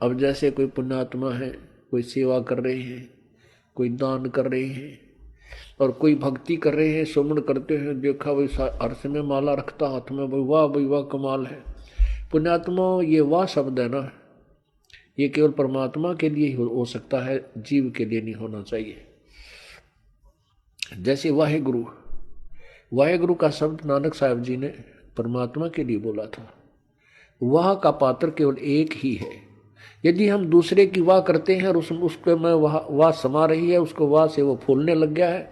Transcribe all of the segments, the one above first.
अब जैसे कोई पुण्यात्मा है, कोई सेवा कर रहे हैं, कोई दान कर रहे हैं और कोई भक्ति कर रहे हैं, सुमन करते हैं, देखा भाई अर्श में माला रखता हाथ में, भाई वाह कमाल है। पुण्यात्मा, ये वाह शब्द है ना, ये केवल परमात्मा के लिए ही हो सकता है, जीव के लिए नहीं होना चाहिए। जैसे वाहेगुरु, वाहेगुरु का शब्द नानक साहब जी ने परमात्मा के लिए बोला था। वाह का पात्र केवल एक ही है। यदि हम दूसरे की वाह करते हैं और उसको में वाह समा रही है, उसको वाह से वो फूलने लग गया है,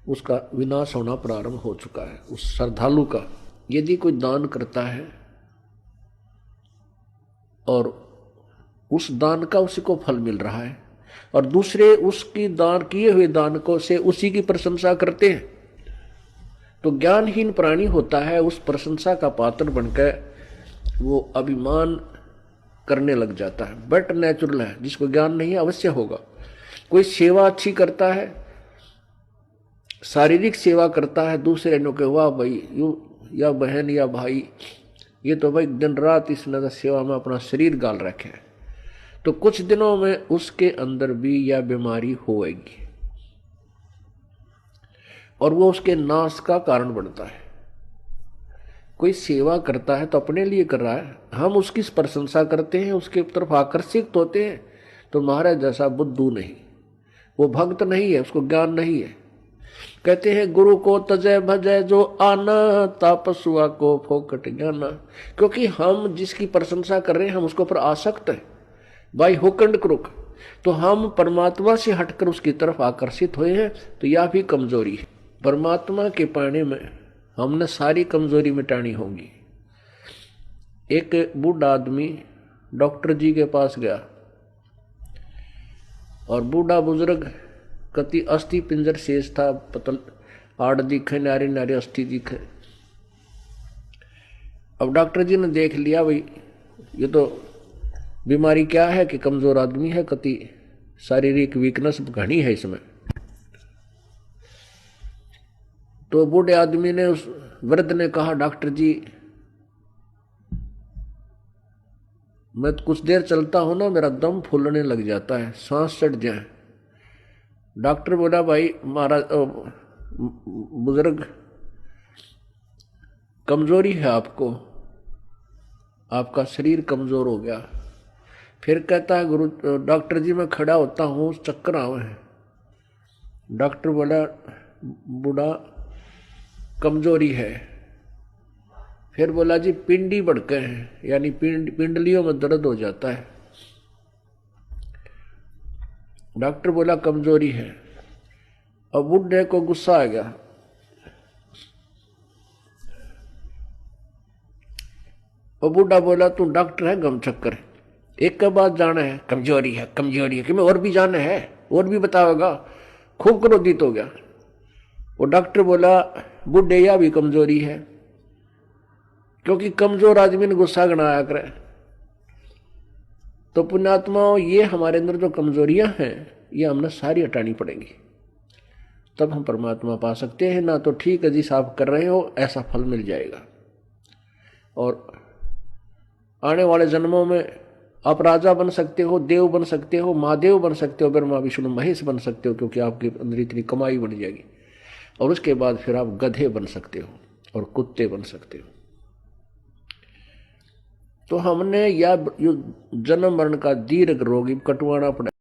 उसका विनाश होना प्रारंभ हो चुका है। उस श्रद्धालु का यदि कोई दान करता है और उस दान का उसी को फल मिल रहा है और दूसरे उसकी दान किए हुए दान को से उसी की प्रशंसा करते हैं, तो ज्ञानहीन प्राणी होता है, उस प्रशंसा का पात्र बनकर वो अभिमान करने लग जाता है। बट नेचुरल है, जिसको ज्ञान नहीं अवश्य होगा। कोई सेवा अच्छी करता है, शारीरिक सेवा करता है, दूसरे ने कहे वाह भाई या बहन या भाई, ये तो भाई दिन रात इस नगर सेवा में अपना शरीर गाल रखे है, तो कुछ दिनों में उसके अंदर भी यह बीमारी होएगी और वो उसके नाश का कारण बनता है। कोई सेवा करता है तो अपने लिए कर रहा है, हम उसकी प्रशंसा करते हैं, उसके तरफ आकर्षित होते हैं, तो महाराज जैसा बुद्धू नहीं, वो भक्त नहीं है, उसको ज्ञान नहीं है। कहते हैं गुरु को तजय भजय जो आना, तापसुआ को फोकट ज्ञाना। क्योंकि हम जिसकी प्रशंसा कर रहे हैं, हम उसके ऊपर आसक्त है बाई हुक एंड क्रुक, तो हम परमात्मा से हटकर उसकी तरफ आकर्षित हुए हैं, तो यह भी कमजोरी है। परमात्मा के पाने में हमने सारी कमजोरी मिटानी होगी। एक बूढ़ा आदमी डॉक्टर जी के पास गया और बूढ़ा बुजुर्ग कति अस्थि पिंजर शेष था, पतल आड़ दिखे, नारी नारी अस्थि दिखे। अब डॉक्टर जी ने देख लिया भाई ये तो बीमारी क्या है कि कमजोर आदमी है, कति शारीरिक वीकनेस घनी है इसमें। तो बूढ़े आदमी ने, उस वृद्ध ने कहा डॉक्टर जी मैं तो कुछ देर चलता हूं ना, मेरा दम फूलने लग जाता है, सांस चढ़ जाए। डॉक्टर बोला भाई महाराज बुजुर्ग कमजोरी है आपको, आपका शरीर कमजोर हो गया। फिर कहता है गुरु डॉक्टर जी मैं खड़ा होता हूँ, चक्कर आवे हैं। डॉक्टर बोला बूढ़ा कमजोरी है। फिर बोला जी पिंडी बढ़के हैं, यानी पिंडलियों में दर्द हो जाता है। डॉक्टर बोला कमजोरी है। अब बूढ़े को गुस्सा आ गया, और बूढ़ा बोला तू डॉक्टर है गम चक्कर, एक के बाद जाना है, कमजोरी है कि मैं और भी जाना है, और भी बताओगा। खूब क्रोधित हो गया। वो डॉक्टर बोला बूढ़े या भी कमजोरी है, क्योंकि कमजोर आदमी ने गुस्सा गणाया करे। तो पुण्यात्माओं, ये हमारे अंदर जो कमजोरियां हैं ये हमने सारी हटानी पड़ेंगी, तब हम परमात्मा पा सकते हैं। ना तो ठीक है जिस आप कर रहे हो ऐसा फल मिल जाएगा, और आने वाले जन्मों में आप राजा बन सकते हो, देव बन सकते हो, महादेव बन सकते हो, ब्रह्मा विष्णु महेश बन सकते हो, क्योंकि आपके अंदर इतनी कमाई बन जाएगी। और उसके बाद फिर आप गधे बन सकते हो और कुत्ते बन सकते हो। तो हमने या जन्म मरण का दीर्घ रोग कटवाना पड़ा।